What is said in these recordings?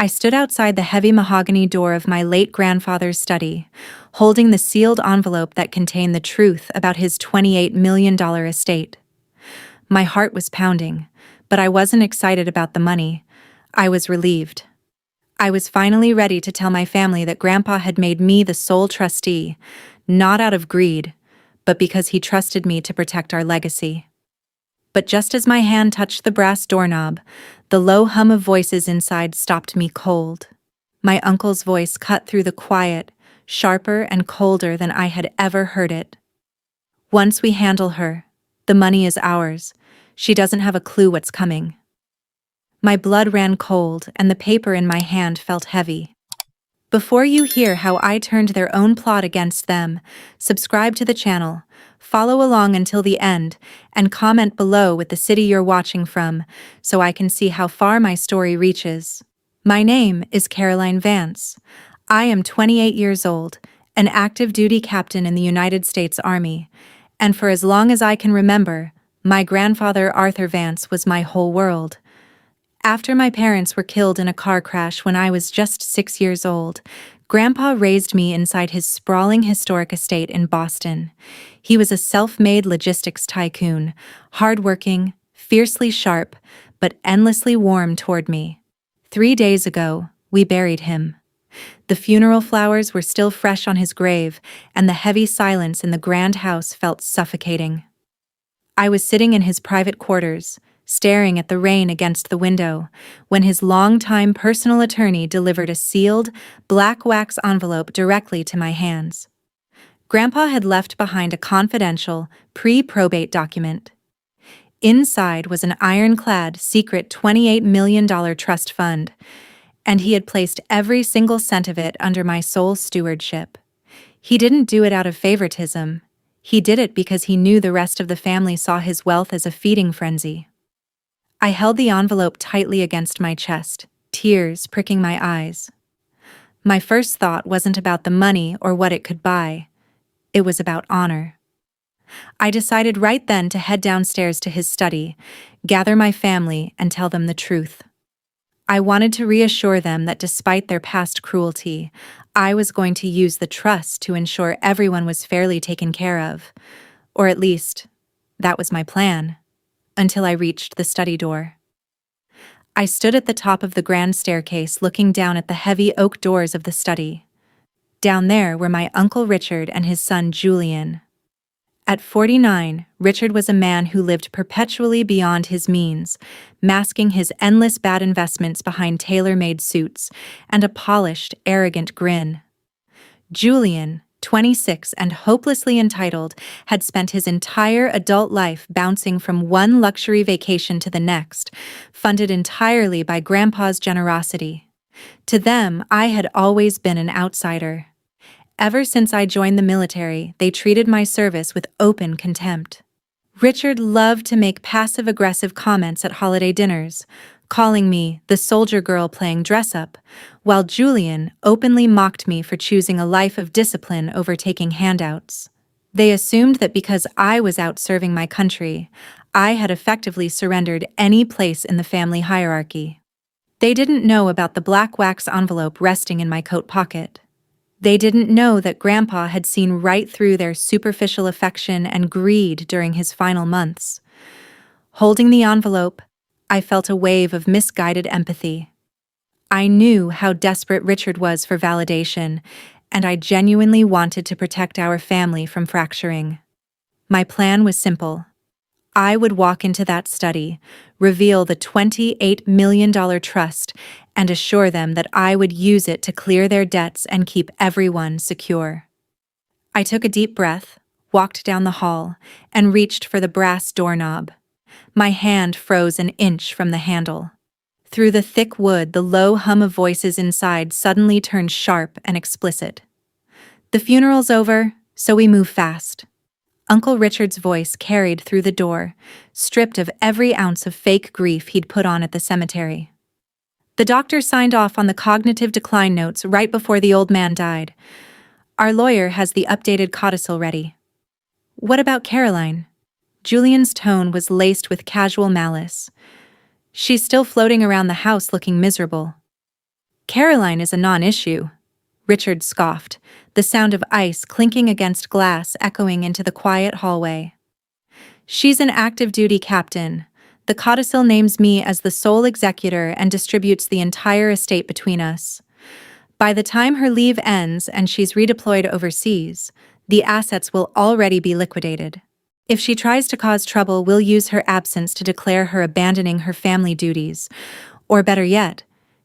I stood outside the heavy mahogany door of my late grandfather's study, holding the sealed envelope that contained the truth about his $28 million estate. My heart was pounding, but I wasn't excited about the money. I was relieved. I was finally ready to tell my family that Grandpa had made me the sole trustee, not out of greed, but because he trusted me to protect our legacy. But just as my hand touched the brass doorknob, the low hum of voices inside stopped me cold. My uncle's voice cut through the quiet, sharper and colder than I had ever heard it. "Once we handle her, the money is ours. She doesn't have a clue what's coming." My blood ran cold and the paper in my hand felt heavy. Before you hear how I turned their own plot against them, subscribe to the channel, follow along until the end, and comment below with the city you're watching from so I can see how far my story reaches. My name is Caroline Vance. I am 28 years old, an active duty captain in the United States Army, and for as long as I can remember, my grandfather Arthur Vance was my whole world. After my parents were killed in a car crash when I was just 6 years old, Grandpa raised me inside his sprawling historic estate in Boston. He was a self-made logistics tycoon, hardworking, fiercely sharp, but endlessly warm toward me. 3 days ago, we buried him. The funeral flowers were still fresh on his grave, and the heavy silence in the grand house felt suffocating. I was sitting in his private quarters, staring at the rain against the window, when his longtime personal attorney delivered a sealed, black wax envelope directly to my hands. Grandpa had left behind a confidential, pre-probate document. Inside was an ironclad, secret $28 million trust fund, and he had placed every single cent of it under my sole stewardship. He didn't do it out of favoritism. He did it because he knew the rest of the family saw his wealth as a feeding frenzy. I held the envelope tightly against my chest, tears pricking my eyes. My first thought wasn't about the money or what it could buy. It was about honor. I decided right then to head downstairs to his study, gather my family, and tell them the truth. I wanted to reassure them that despite their past cruelty, I was going to use the trust to ensure everyone was fairly taken care of. Or at least, that was my plan. Until I reached the study door. I stood at the top of the grand staircase looking down at the heavy oak doors of the study. Down there were my Uncle Richard and his son Julian. At 49, Richard was a man who lived perpetually beyond his means, masking his endless bad investments behind tailor-made suits and a polished, arrogant grin. Julian, 26 and hopelessly entitled, had spent his entire adult life bouncing from one luxury vacation to the next, funded entirely by Grandpa's generosity. To them, I had always been an outsider. Ever since I joined the military, they treated my service with open contempt. Richard loved to make passive-aggressive comments at holiday dinners, calling me the soldier girl playing dress-up, while Julian openly mocked me for choosing a life of discipline over taking handouts. They assumed that because I was out serving my country, I had effectively surrendered any place in the family hierarchy. They didn't know about the black wax envelope resting in my coat pocket. They didn't know that Grandpa had seen right through their superficial affection and greed during his final months. Holding the envelope, I felt a wave of misguided empathy. I knew how desperate Richard was for validation, and I genuinely wanted to protect our family from fracturing. My plan was simple. I would walk into that study, reveal the $28 million trust, and assure them that I would use it to clear their debts and keep everyone secure. I took a deep breath, walked down the hall, and reached for the brass doorknob. My hand froze an inch from the handle. Through the thick wood, the low hum of voices inside suddenly turned sharp and explicit. "The funeral's over, so we move fast." Uncle Richard's voice carried through the door, stripped of every ounce of fake grief he'd put on at the cemetery. "The doctor signed off on the cognitive decline notes right before the old man died. Our lawyer has the updated codicil ready." "What about Caroline?" Julian's tone was laced with casual malice. "She's still floating around the house looking miserable." Caroline is a non-issue, Richard scoffed, the sound of ice clinking against glass echoing into the quiet hallway. She's an active-duty captain. The codicil names me as the sole executor and distributes the entire estate between us. By the time her leave ends and she's redeployed overseas, the assets will already be liquidated. If she tries to cause trouble, we'll use her absence to declare her abandoning her family duties, or better yet,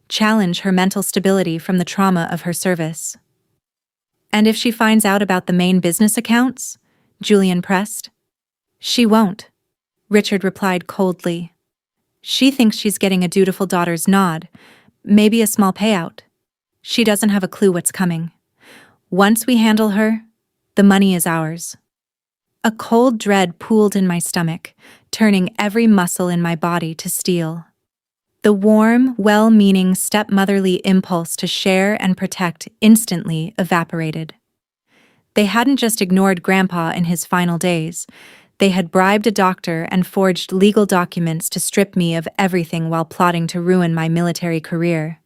challenge her mental stability from the trauma of her service. And if she finds out about the main business accounts? Julian pressed. She won't, Richard replied coldly. She thinks she's getting a dutiful daughter's nod, maybe a small payout. She doesn't have a clue what's coming. Once we handle her, the money is ours. A cold dread pooled in my stomach, turning every muscle in my body to steel. The warm, well-meaning stepmotherly impulse to share and protect instantly evaporated. They hadn't just ignored Grandpa in his final days. They had bribed a doctor and forged legal documents to strip me of everything while plotting to ruin my military career.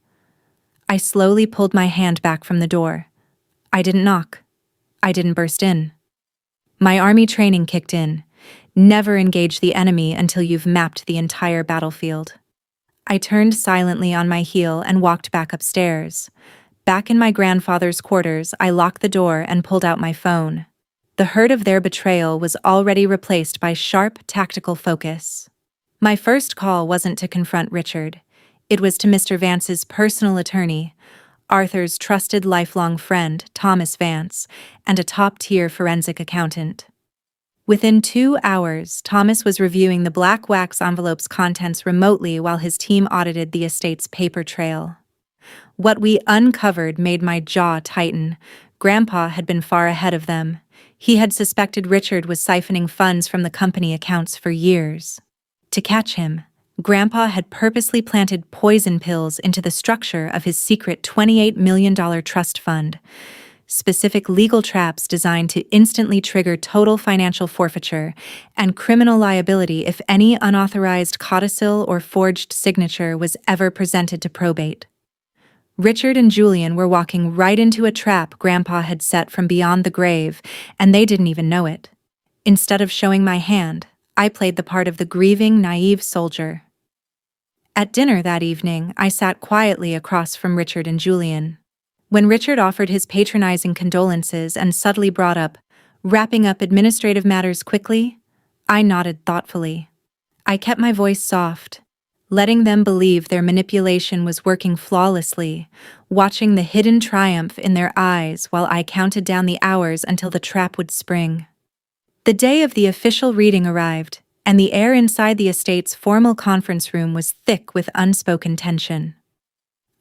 I slowly pulled my hand back from the door. I didn't knock. I didn't burst in. My army training kicked in. Never engage the enemy until you've mapped the entire battlefield. I turned silently on my heel and walked back upstairs. Back in my grandfather's quarters, I locked the door and pulled out my phone. The hurt of their betrayal was already replaced by sharp, tactical focus. My first call wasn't to confront Richard. It was to Mr. Vance's personal attorney, Arthur's trusted lifelong friend, Thomas Vance, and a top-tier forensic accountant. Within 2 hours, Thomas was reviewing the black wax envelope's contents remotely while his team audited the estate's paper trail. What we uncovered made my jaw tighten. Grandpa had been far ahead of them. He had suspected Richard was siphoning funds from the company accounts for years. To catch him, Grandpa had purposely planted poison pills into the structure of his secret $28 million trust fund, specific legal traps designed to instantly trigger total financial forfeiture and criminal liability if any unauthorized codicil or forged signature was ever presented to probate. Richard and Julian were walking right into a trap Grandpa had set from beyond the grave, and they didn't even know it. Instead of showing my hand, I played the part of the grieving, naive soldier. At dinner that evening, I sat quietly across from Richard and Julian. When Richard offered his patronizing condolences and subtly brought up, wrapping up administrative matters quickly, I nodded thoughtfully. I kept my voice soft, letting them believe their manipulation was working flawlessly, watching the hidden triumph in their eyes while I counted down the hours until the trap would spring. The day of the official reading arrived, and the air inside the estate's formal conference room was thick with unspoken tension.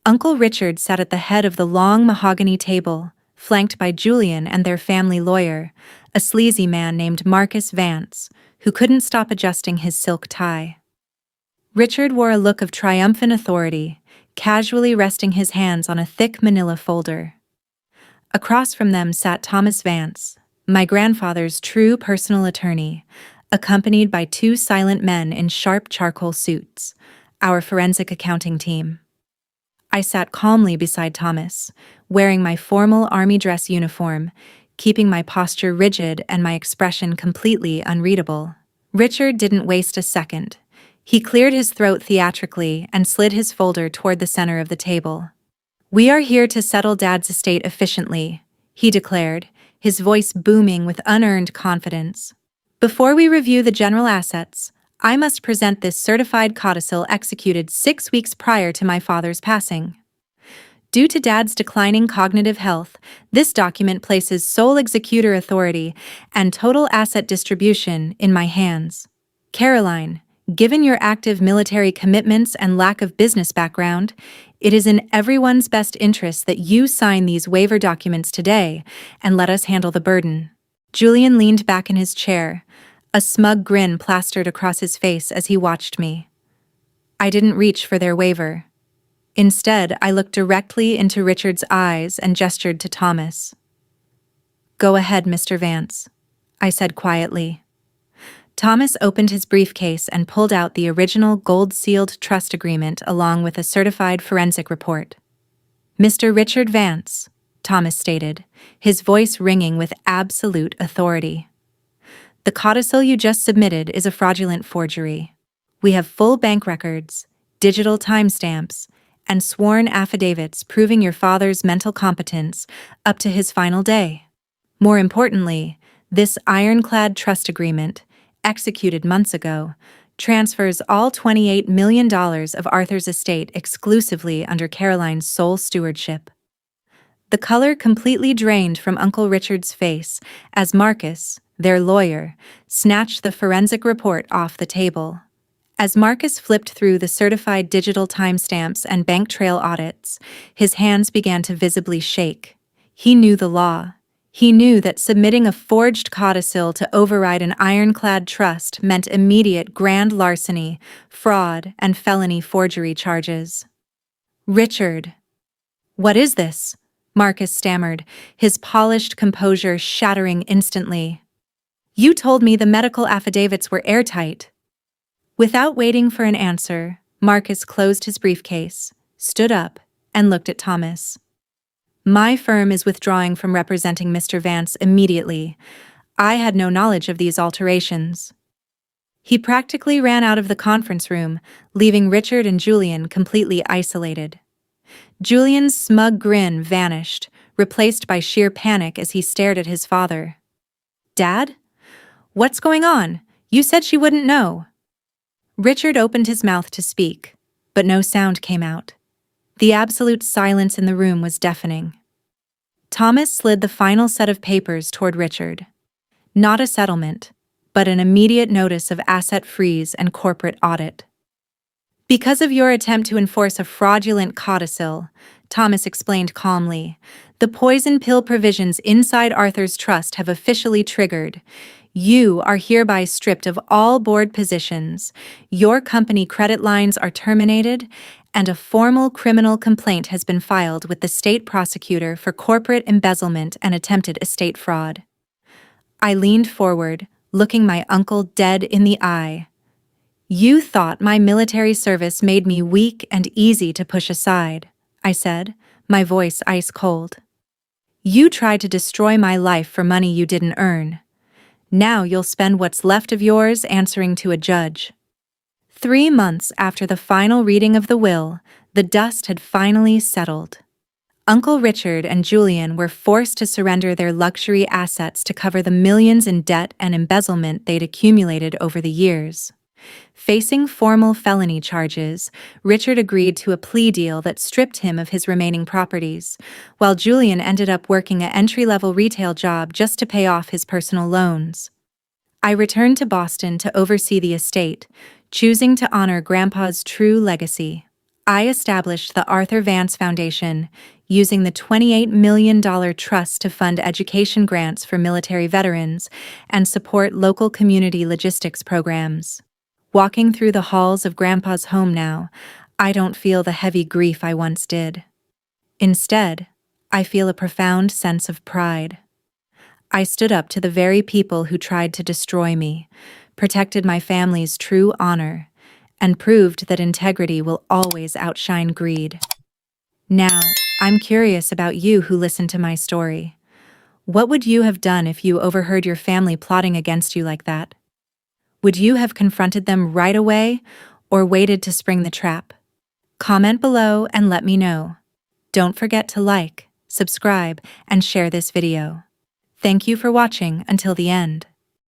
Uncle Richard sat at the head of the long mahogany table, flanked by Julian and their family lawyer, a sleazy man named Marcus Vance, who couldn't stop adjusting his silk tie. Richard wore a look of triumphant authority, casually resting his hands on a thick manila folder. Across from them sat Thomas Vance, my grandfather's true personal attorney, accompanied by 2 silent men in sharp charcoal suits, our forensic accounting team. I sat calmly beside Thomas, wearing my formal army dress uniform, keeping my posture rigid and my expression completely unreadable. Richard didn't waste a second. He cleared his throat theatrically and slid his folder toward the center of the table. "We are here to settle Dad's estate efficiently," he declared, his voice booming with unearned confidence. "Before we review the general assets, I must present this certified codicil executed 6 weeks prior to my father's passing. Due to Dad's declining cognitive health, this document places sole executor authority and total asset distribution in my hands. Caroline, given your active military commitments and lack of business background, it is in everyone's best interest that you sign these waiver documents today and let us handle the burden." Julian leaned back in his chair, a smug grin plastered across his face as he watched me. I didn't reach for their waiver. Instead, I looked directly into Richard's eyes and gestured to Thomas. "Go ahead, Mr. Vance," I said quietly. Thomas opened his briefcase and pulled out the original gold-sealed trust agreement along with a certified forensic report. Mr. Richard Vance, Thomas stated, his voice ringing with absolute authority. The codicil you just submitted is a fraudulent forgery. We have full bank records, digital timestamps, and sworn affidavits proving your father's mental competence up to his final day. More importantly, this ironclad trust agreement, executed months ago, transfers all $28 million of Arthur's estate exclusively under Caroline's sole stewardship. The color completely drained from Uncle Richard's face as Marcus, their lawyer, snatched the forensic report off the table. As Marcus flipped through the certified digital timestamps and bank trail audits, his hands began to visibly shake. He knew the law. He knew that submitting a forged codicil to override an ironclad trust meant immediate grand larceny, fraud, and felony forgery charges. "Richard, what is this?" Marcus stammered, his polished composure shattering instantly. "You told me the medical affidavits were airtight." Without waiting for an answer, Marcus closed his briefcase, stood up, and looked at Thomas. "My firm is withdrawing from representing Mr. Vance immediately. I had no knowledge of these alterations." He practically ran out of the conference room, leaving Richard and Julian completely isolated. Julian's smug grin vanished, replaced by sheer panic as he stared at his father. "Dad? What's going on? You said she wouldn't know." Richard opened his mouth to speak, but no sound came out. The absolute silence in the room was deafening. Thomas slid the final set of papers toward Richard. Not a settlement, but an immediate notice of asset freeze and corporate audit. "Because of your attempt to enforce a fraudulent codicil," Thomas explained calmly, "the poison pill provisions inside Arthur's trust have officially triggered. You are hereby stripped of all board positions, your company credit lines are terminated, and a formal criminal complaint has been filed with the state prosecutor for corporate embezzlement and attempted estate fraud." I leaned forward, looking my uncle dead in the eye. "You thought my military service made me weak and easy to push aside," I said, my voice ice cold. "You tried to destroy my life for money you didn't earn. Now you'll spend what's left of yours answering to a judge." 3 months after the final reading of the will, the dust had finally settled. Uncle Richard and Julian were forced to surrender their luxury assets to cover the millions in debt and embezzlement they'd accumulated over the years. Facing formal felony charges, Richard agreed to a plea deal that stripped him of his remaining properties, while Julian ended up working an entry-level retail job just to pay off his personal loans. I returned to Boston to oversee the estate, choosing to honor Grandpa's true legacy. I established the Arthur Vance Foundation, using the $28 million trust to fund education grants for military veterans and support local community logistics programs. Walking through the halls of Grandpa's home now, I don't feel the heavy grief I once did. Instead, I feel a profound sense of pride. I stood up to the very people who tried to destroy me, protected my family's true honor, and proved that integrity will always outshine greed. Now, I'm curious about you who listened to my story. What would you have done if you overheard your family plotting against you like that? Would you have confronted them right away or waited to spring the trap? Comment below and let me know. Don't forget to like, subscribe, and share this video. Thank you for watching until the end.